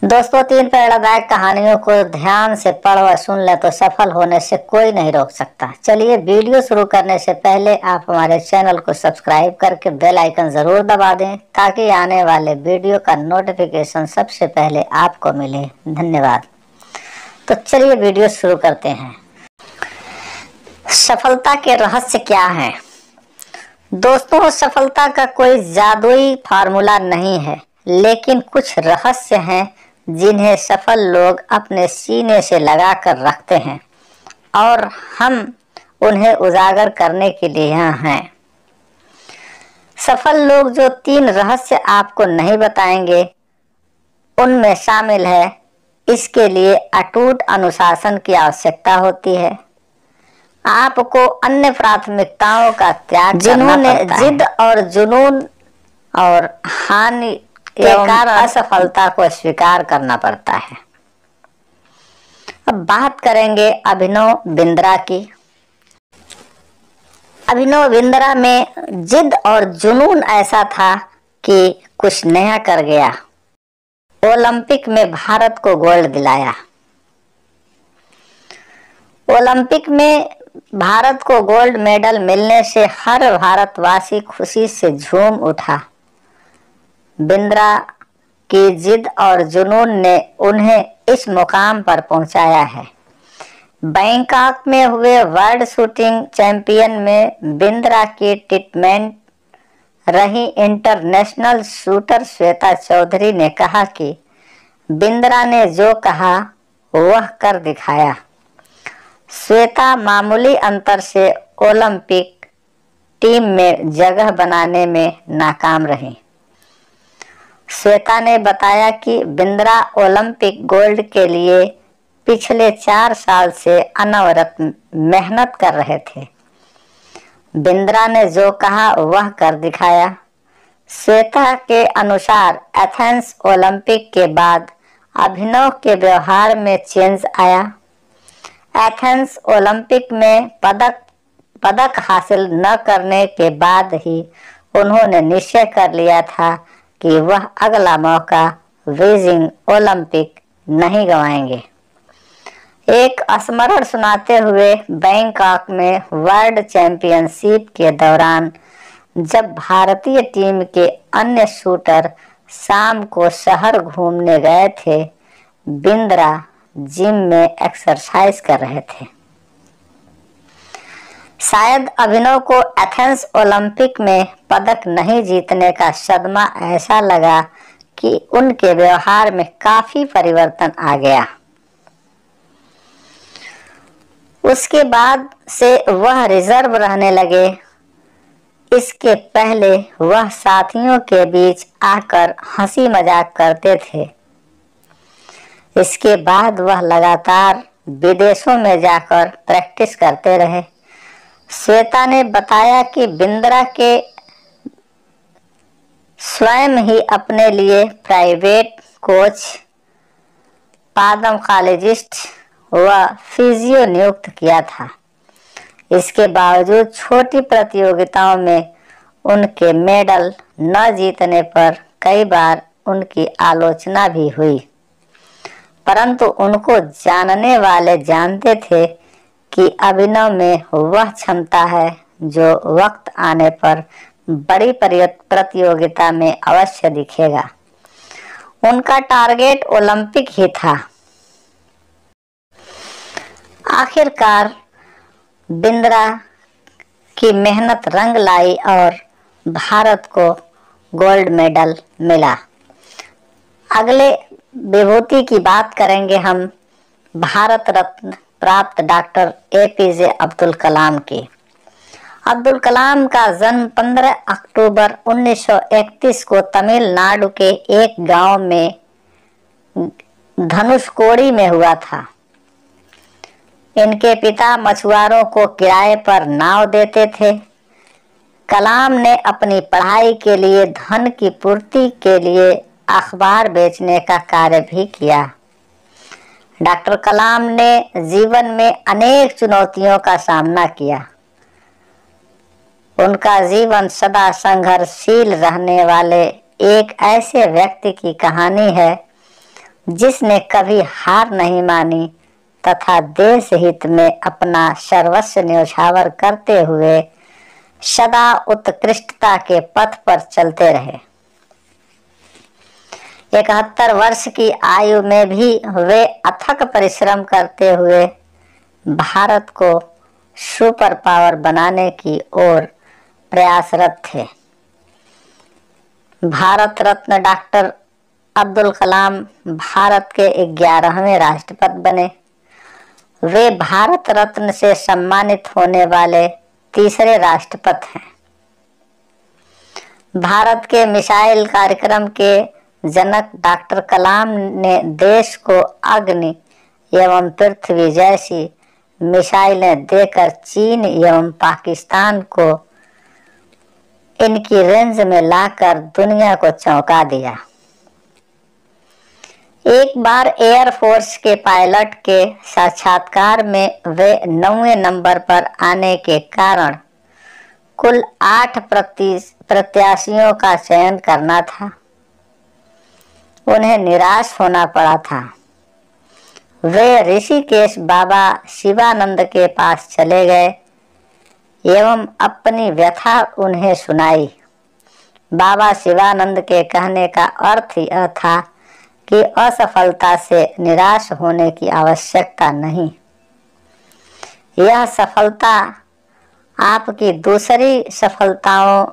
दोस्तों, तीन प्रेरणादायक कहानियों को ध्यान से पढ़ व सुन ले तो सफल होने से कोई नहीं रोक सकता। चलिए, वीडियो शुरू करने से पहले आप हमारे चैनल को सब्सक्राइब करके बेल आइकन जरूर दबा दें ताकि आने वाले वीडियो का नोटिफिकेशन सबसे पहले आपको मिले। धन्यवाद। तो चलिए वीडियो शुरू करते हैं। सफलता के रहस्य क्या हैं? दोस्तों, सफलता का कोई जादुई फार्मूला नहीं है, लेकिन कुछ रहस्य हैं जिन्हें सफल लोग अपने सीने से लगा कर रखते हैं और हम उन्हें उजागर करने के लिए यहाँ हैं। सफल लोग जो तीन रहस्य आपको नहीं बताएंगे उनमें शामिल है, इसके लिए अटूट अनुशासन की आवश्यकता होती है। आपको अन्य प्राथमिकताओं का त्याग करना पड़ता है। जिन्होंने जिद और जुनून और हानि के कारण असफलता को स्वीकार करना पड़ता है। अब बात करेंगे अभिनव बिंद्रा की। अभिनव बिंद्रा में जिद और जुनून ऐसा था कि कुछ नया कर गया। ओलंपिक में भारत को गोल्ड दिलाया। ओलंपिक में भारत को गोल्ड मेडल मिलने से हर भारतवासी खुशी से झूम उठा। बिंद्रा की जिद और जुनून ने उन्हें इस मुकाम पर पहुंचाया है। बैंकॉक में हुए वर्ल्ड शूटिंग चैंपियन में बिंद्रा की ट्रीटमेंट रही इंटरनेशनल शूटर श्वेता चौधरी ने कहा कि बिंद्रा ने जो कहा वह कर दिखाया। श्वेता मामूली अंतर से ओलंपिक टीम में जगह बनाने में नाकाम रही। श्वेता ने बताया कि बिंद्रा ओलंपिक गोल्ड के लिए पिछले 4 साल से अनवरत मेहनत कर रहे थे। बिंद्रा ने जो कहा वह कर दिखाया। श्वेता के अनुसार एथेंस ओलंपिक के बाद अभिनव के व्यवहार में चेंज आया। एथेंस ओलंपिक में पदक हासिल न करने के बाद ही उन्होंने निश्चय कर लिया था कि वह अगला मौका बीजिंग ओलंपिक नहीं गंवाएंगे। एक स्मरण सुनाते हुए बैंकॉक में वर्ल्ड चैंपियनशिप के दौरान जब भारतीय टीम के अन्य शूटर शाम को शहर घूमने गए थे, बिंद्रा जिम में एक्सरसाइज कर रहे थे। शायद अभिनव को एथेंस ओलंपिक में पदक नहीं जीतने का सदमा ऐसा लगा कि उनके व्यवहार में काफी परिवर्तन आ गया। उसके बाद से वह रिजर्व रहने लगे। इसके पहले वह साथियों के बीच आकर हंसी मजाक करते थे। इसके बाद वह लगातार विदेशों में जाकर प्रैक्टिस करते रहे। श्वेता ने बताया कि बिंद्रा के स्वयं ही अपने लिए प्राइवेट कोच, पादमोलॉजिस्ट व फिजियो नियुक्त किया था। इसके बावजूद छोटी प्रतियोगिताओं में उनके मेडल न जीतने पर कई बार उनकी आलोचना भी हुई, परंतु उनको जानने वाले जानते थे कि अभिनव में वह क्षमता है जो वक्त आने पर बड़ी प्रतियोगिता में अवश्य दिखेगा। उनका टारगेट ओलंपिक ही था। आखिरकार बिंद्रा की मेहनत रंग लाई और भारत को गोल्ड मेडल मिला। अगले विभूति की बात करेंगे हम भारत रत्न प्राप्त डॉक्टर APJ अब्दुल कलाम की। अब्दुल कलाम का जन्म 15 अक्टूबर 1931 को तमिलनाडु के एक गांव में धनुषकोडी में हुआ था। इनके पिता मछुआरों को किराए पर नाव देते थे। कलाम ने अपनी पढ़ाई के लिए धन की पूर्ति के लिए अखबार बेचने का कार्य भी किया। डॉक्टर कलाम ने जीवन में अनेक चुनौतियों का सामना किया। उनका जीवन सदा संघर्षशील रहने वाले एक ऐसे व्यक्ति की कहानी है जिसने कभी हार नहीं मानी तथा देश हित में अपना सर्वस्व न्यौछावर करते हुए सदा उत्कृष्टता के पथ पर चलते रहे। 71 वर्ष की आयु में भी वे अथक परिश्रम करते हुए भारत को सुपर पावर बनाने की ओर प्रयासरत थे। भारत रत्न डॉक्टर अब्दुल कलाम भारत के 11वें राष्ट्रपति बने। वे भारत रत्न से सम्मानित होने वाले तीसरे राष्ट्रपति हैं। भारत के मिसाइल कार्यक्रम के जनक डॉक्टर कलाम ने देश को अग्नि एवं पृथ्वी जैसी मिसाइलें देकर चीन एवं पाकिस्तान को इनकी रेंज में लाकर दुनिया को चौंका दिया। एक बार एयरफोर्स के पायलट के साक्षात्कार में वे 9वें नंबर पर आने के कारण कुल 8 प्रत्याशियों का चयन करना था। उन्हें निराश होना पड़ा था। वे ऋषिकेश बाबा शिवानंद के पास चले गए एवं अपनी व्यथा उन्हें सुनाई। बाबा शिवानंद के कहने का अर्थ यह था कि असफलता से निराश होने की आवश्यकता नहीं। यह सफलता आपकी दूसरी सफलताओं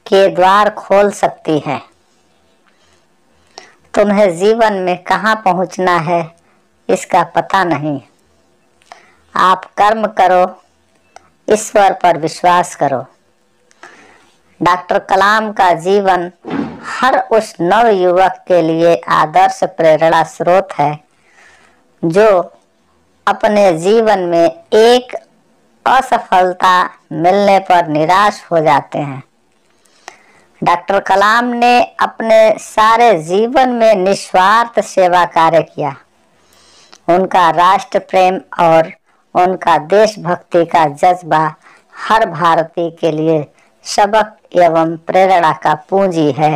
के द्वार खोल सकती है। तुम्हें जीवन में कहाँ पहुँचना है इसका पता नहीं। आप कर्म करो, ईश्वर पर विश्वास करो। डॉक्टर कलाम का जीवन हर उस नव युवक के लिए आदर्श प्रेरणा स्रोत है जो अपने जीवन में एक असफलता मिलने पर निराश हो जाते हैं। डॉक्टर कलाम ने अपने सारे जीवन में निस्वार्थ सेवा कार्य किया। उनका राष्ट्र प्रेम और उनका देशभक्ति का जज्बा हर भारतीय के लिए सबक एवं प्रेरणा का पूंजी है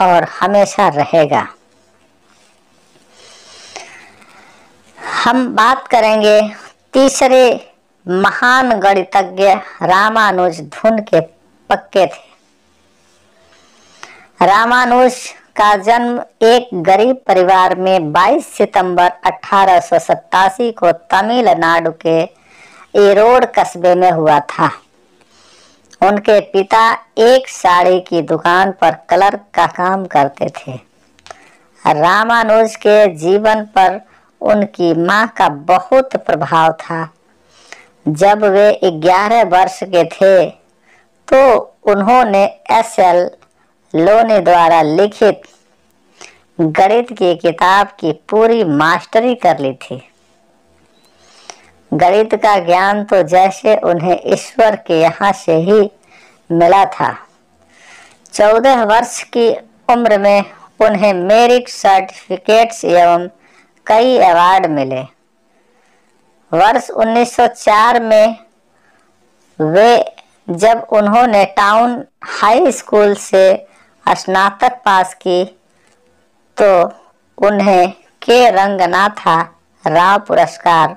और हमेशा रहेगा। हम बात करेंगे तीसरे महान गणितज्ञ रामानुज धुन के पक्के थे। रामानुज का जन्म एक गरीब परिवार में 22 सितंबर 1887 को तमिलनाडु के ईरोड कस्बे में हुआ था। उनके पिता एक साड़ी की दुकान पर क्लर्क का काम करते थे। रामानुज के जीवन पर उनकी मां का बहुत प्रभाव था। जब वे 11 वर्ष के थे तो उन्होंने एस.एल. लोनी द्वारा लिखित गणित की किताब की पूरी मास्टरी कर ली थी। गणित का ज्ञान तो जैसे उन्हें ईश्वर के यहाँ से ही मिला था। 14 वर्ष की उम्र में उन्हें मेरिट सर्टिफिकेट्स एवं कई अवार्ड मिले। वर्ष 1904 में जब उन्होंने टाउन हाई स्कूल से स्नातक पास की तो उन्हें के रंगनाथा राव पुरस्कार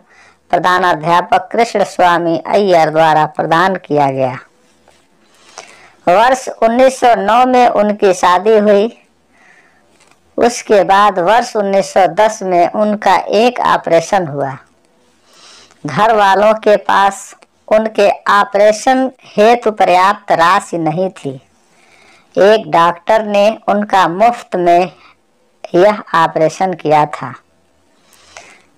प्रधानाध्यापक कृष्ण स्वामी अय्यर द्वारा प्रदान किया गया। वर्ष 1909 में उनकी शादी हुई। उसके बाद वर्ष 1910 में उनका एक ऑपरेशन हुआ। घर वालों के पास उनके ऑपरेशन हेतु पर्याप्त राशि नहीं थी। एक डॉक्टर ने उनका मुफ्त में यह ऑपरेशन किया था।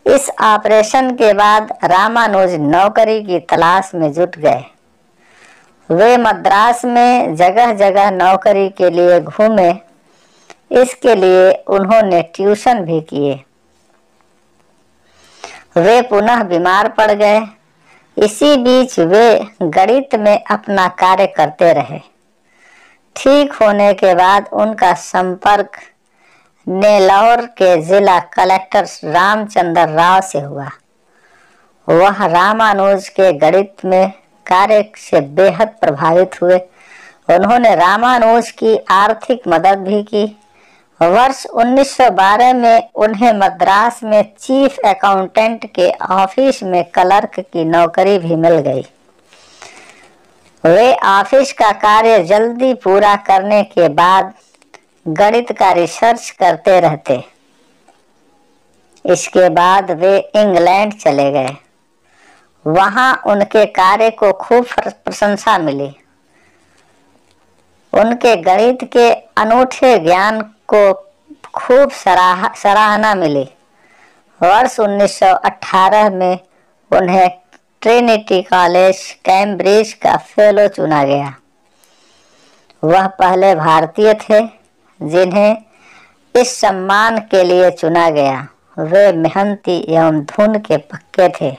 इस ऑपरेशन के बाद रामानुज नौकरी की तलाश में जुट गए। वे मद्रास में जगह जगह नौकरी के लिए घूमे। इसके लिए उन्होंने ट्यूशन भी किए। वे पुनः बीमार पड़ गए। इसी बीच वे गणित में अपना कार्य करते रहे। ठीक होने के बाद उनका संपर्क नेल्लौर के जिला कलेक्टर रामचंद्र राव से हुआ। वह रामानुज के गणित में कार्य से बेहद प्रभावित हुए। उन्होंने रामानुज की आर्थिक मदद भी की। वर्ष 1912 में उन्हें मद्रास में चीफ अकाउंटेंट के ऑफिस में क्लर्क की नौकरी भी मिल गई। वे ऑफिस का कार्य जल्दी पूरा करने के बाद गणित का रिसर्च करते रहते। इसके बाद वे इंग्लैंड चले गए। वहां उनके कार्य को खूब प्रशंसा मिली। उनके गणित के अनूठे ज्ञान को खूब सराहना मिली। वर्ष 1918 में उन्हें ट्रिनिटी कॉलेज कैम्ब्रिज का फेलो चुना गया। वह पहले भारतीय थे जिन्हें इस सम्मान के लिए चुना गया। वे मेहनती एवं धुन के पक्के थे।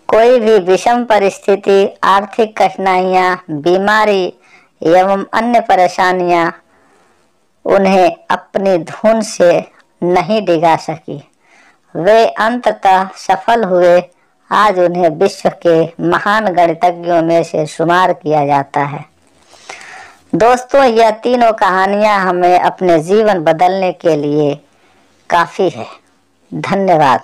कोई भी विषम परिस्थिति, आर्थिक कठिनाइयां, बीमारी एवं अन्य परेशानियां उन्हें अपनी धुन से नहीं डिगा सकी। वे अंततः सफल हुए। आज उन्हें विश्व के महान गणितज्ञों में से शुमार किया जाता है। दोस्तों, यह तीनों कहानियां हमें अपने जीवन बदलने के लिए काफ़ी है। धन्यवाद।